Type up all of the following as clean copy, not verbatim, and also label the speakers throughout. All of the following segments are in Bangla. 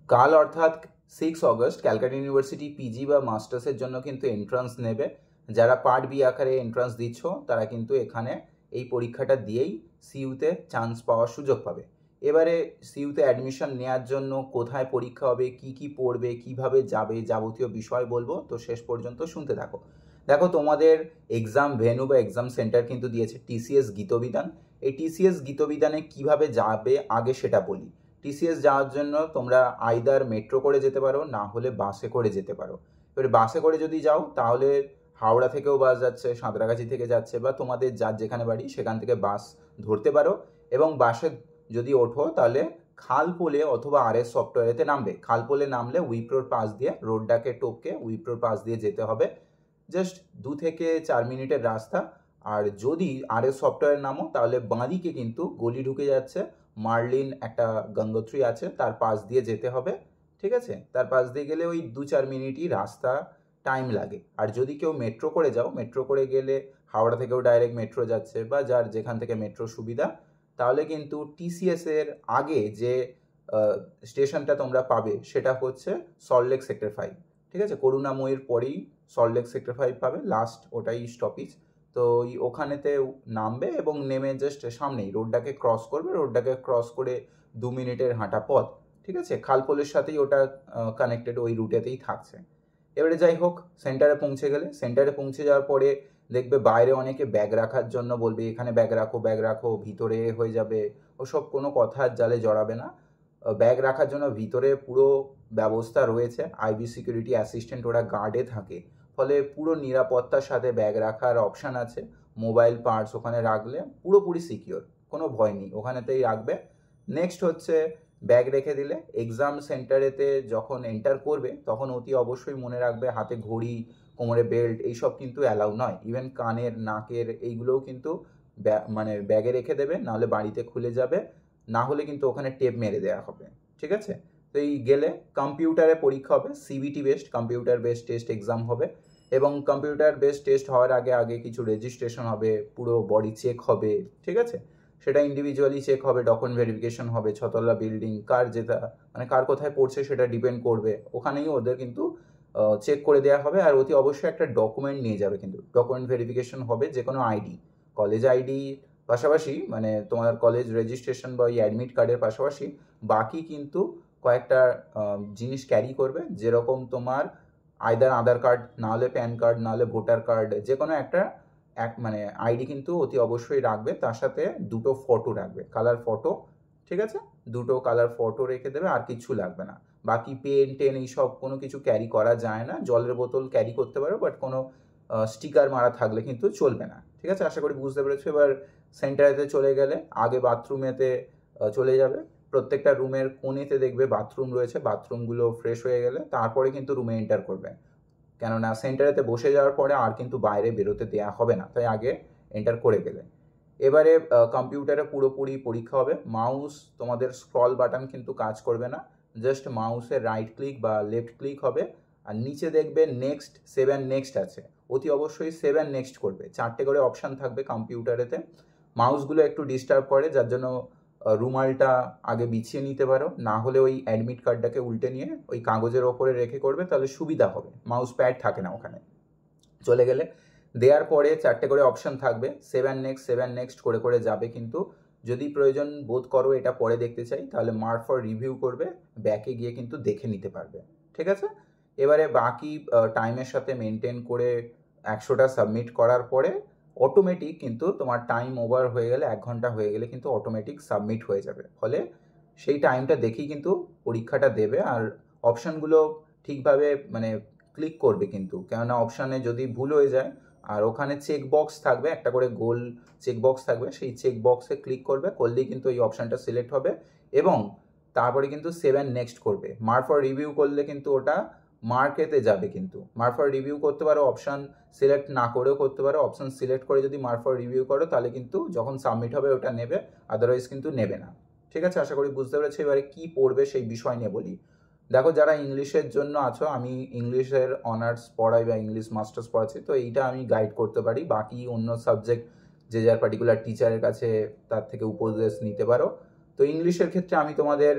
Speaker 1: কাল অর্থাৎ 6 অগস্ট ক্যালকাটা ইউনিভার্সিটি পিজি বা মাস্টার্সের জন্য কিন্তু এন্ট্রান্স নেবে। যারা পার্ট বি আকারে এন্ট্রান্স দিচ্ছ তারা কিন্তু এখানে এই পরীক্ষাটা দিয়েই সিইউতে চান্স পাওয়ার সুযোগ পাবে। এবারে সিইউতে অ্যাডমিশন নেওয়ার জন্য কোথায় পরীক্ষা হবে, কি পড়বে, কিভাবে যাবে, যাবতীয় বিষয় বলবো, তো শেষ পর্যন্ত শুনতে থাকো। দেখো, তোমাদের এক্সাম ভেন্যু বা এক্সাম সেন্টার কিন্তু দিয়েছে টিসিএস গীতবিতান। এই টিসিএস গীতবিতানে কিভাবে যাবে আগে সেটা বলি। টিসিএস যাওয়ার জন্য তোমরা আইদার মেট্রো করে যেতে পারো, না হলে বাসে করে যেতে পারো। এবারে বাসে করে যদি যাও তাহলে হাওড়া থেকেও বাস যাচ্ছে, সাঁতরাগাছি থেকে যাচ্ছে, বা তোমাদের যার যেখানে বাড়ি সেখান থেকে বাস ধরতে পারো। এবং বাসে যদি ওঠো তাহলে খালপোলে অথবা আরএস সফটওয়্যারেতে নামবে। খালপোলে নামলে উইপ্রোর পাশ দিয়ে রোডটাকে টপকে উইপ্রোর পাশ দিয়ে যেতে হবে। জাস্ট 2 থেকে 4 মিনিটের রাস্তা। আর যদি আরএস সফটওয়্যার নামো তাহলে বাঁদিকে কিন্তু গলি ঢুকে যাচ্ছে, মার্লিন একটা গঙ্গোত্রী আছে, তার পাশ দিয়ে যেতে হবে। ঠিক আছে, তার পাশ দিয়ে গেলে ওই 2-4 মিনিটই রাস্তা টাইম লাগে। আর যদি কেউ মেট্রো করে যাও, মেট্রো করে গেলে হাওড়া থেকেও ডাইরেক্ট মেট্রো যাচ্ছে, বা যার যেখান থেকে মেট্রো সুবিধা, তাহলে কিন্তু টিসিএস এর আগে যে স্টেশনটা তোমরা পাবে সেটা হচ্ছে সল্টলেক সেক্টর 5। ঠিক আছে, করুণাময়ীর পরেই সল্টলেক সেক্টর 5 পাবে, লাস্ট ওটাই স্টপেজ। তো ওখানেতে নামবে এবং নেমে জাস্ট সামনেই রোডটাকে ক্রস করবে। রোডটাকে ক্রস করে 2 মিনিটের হাঁটা পথ। ঠিক আছে, খালপোলের সাথেই ওটা কানেক্টেড, ওই রুটেতেই থাকছে। এবারে যাই হোক, সেন্টারে পৌঁছে গেলে, সেন্টারে পৌঁছে যাওয়ার পরে দেখবে বাইরে অনেকে ব্যাগ রাখার জন্য বলবে, এখানে ব্যাগ রাখো, ভিতরে হয়ে যাবে। ওসব কোনো কথার জালে জড়াবে না। ব্যাগ রাখার জন্য ভিতরে পুরো ব্যবস্থা রয়েছে, আইবি সিকিউরিটি অ্যাসিস্ট্যান্ট ওরা গার্ডে থাকে, ফলে পুরো নিরাপত্তার সাথে ব্যাগ রাখার অপশান আছে। মোবাইল পার্টস ওখানে রাখলে পুরোপুরি সিকিওর, কোনো ভয় নেই, ওখানেতেই রাখবে। নেক্সট হচ্ছে, ব্যাগ রেখে দিলে এক্সাম সেন্টারেতে যখন এন্টার করবে তখন অতি অবশ্যই মনে রাখবে হাতে ঘড়ি, কোমরে বেল্ট এইসব কিন্তু অ্যালাউ নয়। ইভেন কানের, নাকের এইগুলোও কিন্তু মানে ব্যাগে রেখে দেবে, নাহলে বাড়িতে খুলে যাবে, না হলে কিন্তু ওখানে টেপ মেরে দেওয়া হবে। ঠিক আছে, তো এই গেলে কম্পিউটারে পরীক্ষা হবে, CBT based, computer based test exam হবে। এবং কম্পিউটার বেসড টেস্ট হওয়ার আগে কিছু রেজিস্ট্রেশন হবে, পুরো বডি চেক হবে। ঠিক আছে, সেটা ইন্ডিভিজুয়ালি চেক হবে, ডকুমেন্ট ভেরিফিকেশন হবে, ছতলা বিল্ডিং, কার যেটা মানে কার কোথায় পড়ছে সেটা ডিপেন্ড করবে, ওখানেই ওদের কিন্তু চেক করে দেওয়া হবে। আর অতি অবশ্যই একটা ডকুমেন্ট নিয়ে যাবে, কিন্তু ডকুমেন্ট ভেরিফিকেশন হবে, যে কোনো আইডি, কলেজ আইডি পাশাপাশি, মানে তোমার কলেজ রেজিস্ট্রেশন বা ওই অ্যাডমিট কার্ডের পাশাপাশি বাকি কিন্তু কয়েকটা জিনিস ক্যারি করবে, যেরকম তোমার আইদার আধার কার্ড, নাহলে প্যান কার্ড, নাহলে ভোটার কার্ড, যে কোনো একটা মানে আইডি কিন্তু অতি অবশ্যই রাখবে। তার সাথে 2টো ফটো রাখবে, কালার ফটো। ঠিক আছে, 2টো কালার ফটো রেখে দেবে, আর কিছু লাগবে না। বাকি পেন টেন এইসব কোনো কিছু ক্যারি করা যায় না। জলের বোতল ক্যারি করতে পারো, বাট কোনো স্টিকার মারা থাকলে কিন্তু চলবে না। ঠিক আছে, আশা করি বুঝতে পেরেছো। এবার সেন্টারেতে চলে গেলে আগে বাথরুমেতে চলে যাবে। প্রত্যেকটা রুমের কোণেতে দেখবে বাথরুম রয়েছে, বাথরুমগুলো ফ্রেশ হয়ে গেলে তারপরে কিন্তু রুমে এন্টার করবে। কেননা সেন্টারেতে বসে যাওয়ার পরে আর কিন্তু বাইরে বেরোতে দেওয়া হবে না, তাই আগে এন্টার করে গেলে। এবারে কম্পিউটারে পুরোপুরি পরীক্ষা হবে। মাউস, তোমাদের স্ক্রল বাটন কিন্তু কাজ করবে না, জাস্ট মাউসের রাইট ক্লিক বা লেফট ক্লিক হবে। আর নিচে দেখবে নেক্সট, 7 নেক্সট আছে, অতি অবশ্যই 7 নেক্সট করবে। 4টে করে অপশান থাকবে কম্পিউটারেতে। মাউসগুলো একটু ডিস্টার্ব করে, যার জন্য রুমালটা আগে বিছিয়ে নিতে পারো, না হলে ওই অ্যাডমিট কার্ডটাকে উল্টে নিয়ে ওই কাগজের ওপরে রেখে করবে, তাহলে সুবিধা হবে, মাউস প্যাড থাকে না ওখানে। চলে গেলে দেওয়ার পরে 4টে করে অপশান থাকবে, 7 নেক্সট করে করে যাবে। কিন্তু যদি প্রয়োজন বোধ করো এটা পরে দেখতে চাই, তাহলে মার্ক ফর রিভিউ করবে, ব্যাকে গিয়ে কিন্তু দেখে নিতে পারবে। ঠিক আছে, এবারে বাকি টাইমের সাথে মেনটেন করে 100টা সাবমিট করার পরে অটোমেটিক কিন্তু তোমার টাইম ওভার হয়ে গেলে, 1 ঘন্টা হয়ে গেলে কিন্তু অটোমেটিক সাবমিট হয়ে যাবে। ফলে সেই টাইমটা দেখেই কিন্তু পরীক্ষাটা দেবে। আর অপশানগুলো ঠিকভাবে মানে ক্লিক করবে কিন্তু, কেননা অপশানে যদি ভুল হয়ে যায়, আর ওখানে চেক বক্স থাকবে, একটা করে গোল চেক বক্স থাকবে, সেই চেক বক্সে ক্লিক করলেই কিন্তু এই অপশানটা সিলেক্ট হবে। এবং তারপরে কিন্তু 7 নেক্সট করবে। মার্ক ফর রিভিউ করলে কিন্তু ওটা মার্কেতে যাবে, কিন্তু মার্ক ফর রিভিউ করতে পারো, অপশান সিলেক্ট না করেও করতে পারো। অপশান সিলেক্ট করে যদি মার্ক ফর রিভিউ করো তাহলে কিন্তু যখন সাবমিট হবে ওটা নেবে, আদারওয়াইজ কিন্তু নেবে না। ঠিক আছে, আশা করি বুঝতে পেরেছো। এবারে কী পড়বে সেই বিষয় নিয়ে বলি। দেখো, যারা ইংলিশের জন্য আছো, আমি ইংলিশের অনার্স পড়াই বা ইংলিশ মাস্টার্স পড়াচ্ছি, তো এইটা আমি গাইড করতে পারি। বাকি অন্য সাবজেক্ট যে যার পার্টিকুলার টিচারের কাছে তার থেকে উপদেশ নিতে পারো। তো ইংলিশের ক্ষেত্রে আমি তোমাদের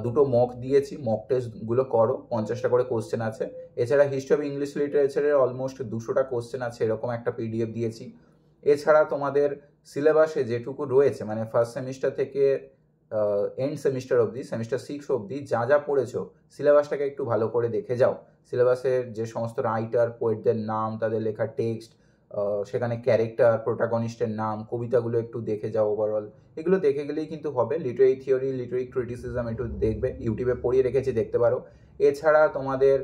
Speaker 1: দুটো মক দিয়েছি, মক টেস্টগুলো করো, 50টা করে কোশ্চেন আছে। এছাড়া হিস্ট্রি অফ ইংলিশ লিটারেচারের অলমোস্ট 200টা কোশ্চেন আছে, এরকম একটা পিডিএফ দিয়েছি। এছাড়া তোমাদের সিলেবাসে যেটুকু রয়েছে, মানে ফার্স্ট সেমিস্টার থেকে এন্ড সেমিস্টার অবধি, সেমিস্টার 6 অবধি যা যা পড়েছো, সিলেবাসটাকে একটু ভালো করে দেখে যাও। সিলেবাসের যে সমস্ত রাইটার পোয়েটদের নাম, তাদের লেখা টেক্সট, সেখানে ক্যারেক্টার, প্রোটাগনিস্টের নাম, কবিতাগুলো একটু দেখে যাও ওভারঅল। এগুলো দেখে গেলেই কিন্তু হবে। লিটারি থিওরি, লিটারি ক্রিটিসিজম একটু দেখবে, ইউটিউবে পড়িয়ে রেখেছি, দেখতে পারো। এছাড়া তোমাদের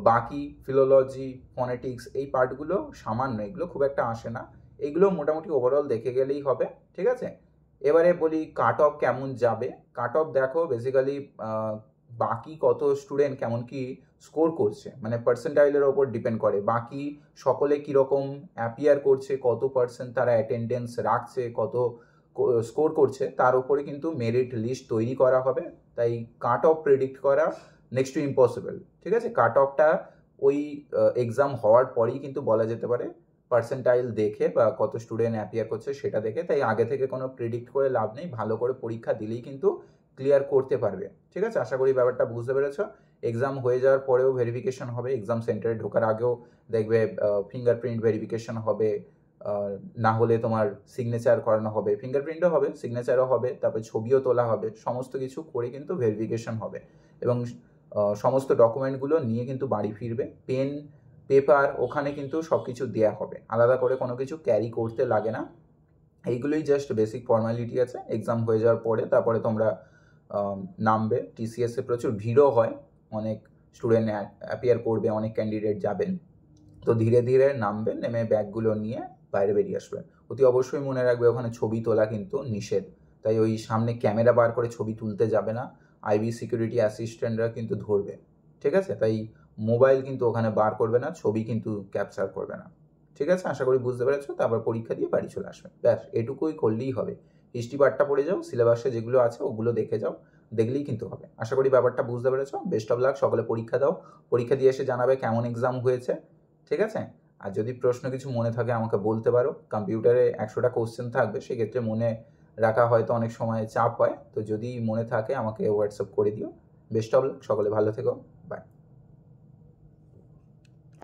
Speaker 1: বাকি ফিলোলজি, ফনেটিক্স, এই পার্টগুলো সামান্য, এগুলো খুব একটা আসে না, এইগুলো মোটামুটি ওভারঅল দেখে গেলেই হবে, ঠিক আছে। এবারে বলি কাট অফ কেমন যাবে। কাট অফ দেখো বেসিক্যালি বাকি কত স্টুডেন্ট কেমন কি স্কোর করছে, মানে পার্সেন্টাইলের ওপর ডিপেন্ড করে। বাকি সকলে কীরকম অ্যাপিয়ার করছে, কত পার্সেন্ট তারা অ্যাটেন্ডেন্স রাখছে, কত স্কোর করছে, তার উপরে কিন্তু মেরিট লিস্ট তৈরি করা হবে। তাই কাট অফ প্রেডিক্ট করা নেক্সট টু ইম্পসিবল, ঠিক আছে। কাট অফটা ওই এক্সাম হওয়ার পরেই কিন্তু বলা যেতে পারে, পার্সেন্টাইল দেখে বা কত স্টুডেন্ট অ্যাপিয়ার করছে সেটা দেখে। তাই আগে থেকে কোনো প্রেডিক্ট করে লাভ নেই, ভালো করে পরীক্ষা দিলেই কিন্তু ক্লিয়ার করতে পারবে, ঠিক আছে। আশা করি ব্যাপারটা বুঝতে পেরেছো। এক্সাম হয়ে যাওয়ার পরেও ভেরিফিকেশন হবে, এক্সাম সেন্টারে ঢোকার আগেও দেখবে ফিঙ্গারপ্রিন্ট ভেরিফিকেশন হবে, না হলে তোমার সিগনেচার করানো হবে, ফিঙ্গারপ্রিন্টও হবে, সিগনেচারও হবে, তারপরে ছবিও তোলা হবে, সমস্ত কিছু করে কিন্তু ভেরিফিকেশন হবে। এবং সমস্ত ডকুমেন্টগুলো নিয়ে কিন্তু বাড়ি ফিরবে। পেন, পেপার ওখানে কিন্তু সব কিছু দেওয়া হবে, আলাদা করে কোনো কিছু ক্যারি করতে লাগে না। এইগুলোই জাস্ট বেসিক ফর্মালিটি আছে। এক্সাম হয়ে যাওয়ার পরে তারপরে তোমরা নামবে। টিসিএসে প্রচুর ভিড়ও হয়, অনেক স্টুডেন্ট অ্যাপিয়ার করবে, অনেক ক্যান্ডিডেট যাবেন, তো ধীরে ধীরে নামবে, নেমে ব্যাগগুলো নিয়ে বাইরে বেরিয়ে আসবে। অতি অবশ্যই মনে রাখবে ওখানে ছবি তোলা কিন্তু নিষেধ, তাই ওই সামনে ক্যামেরা বার করে ছবি তুলতে যাবে না, আইবি সিকিউরিটি অ্যাসিস্ট্যান্টরা কিন্তু ধরবে, ঠিক আছে। তাই মোবাইল কিন্তু ওখানে বার করবে না, ছবি কিন্তু ক্যাপচার করবে না, ঠিক আছে। আশা করি বুঝতে পেরেছো। তারপর পরীক্ষা দিয়ে বাড়ি চলে আসবে, ব্যাস এটুকুই করলেই হবে। হিস্ট্রি পার্টটা পড়ে যাও, সিলেবাসে যেগুলো আছে ওগুলো দেখে যাও, দেখলেই কিন্তু হবে। আশা করি ব্যাপারটা বুঝতে পেরেছো। বেস্ট অফ লাক, সকলে পরীক্ষা দাও, পরীক্ষা দিয়ে এসে জানাবে কেমন এক্সাম হয়েছে, ঠিক আছে। আর যদি প্রশ্ন কিছু মনে থাকে আমাকে বলতে পারো। কম্পিউটারে 100টা কোশ্চেন থাকবে, সেক্ষেত্রে মনে রাখা হয়তো অনেক সময় চাপ হয়, তো যদি মনে থাকে আমাকে হোয়াটসঅ্যাপ করে দিও। বেস্ট অফ লাক, সকলে ভালো থেকো।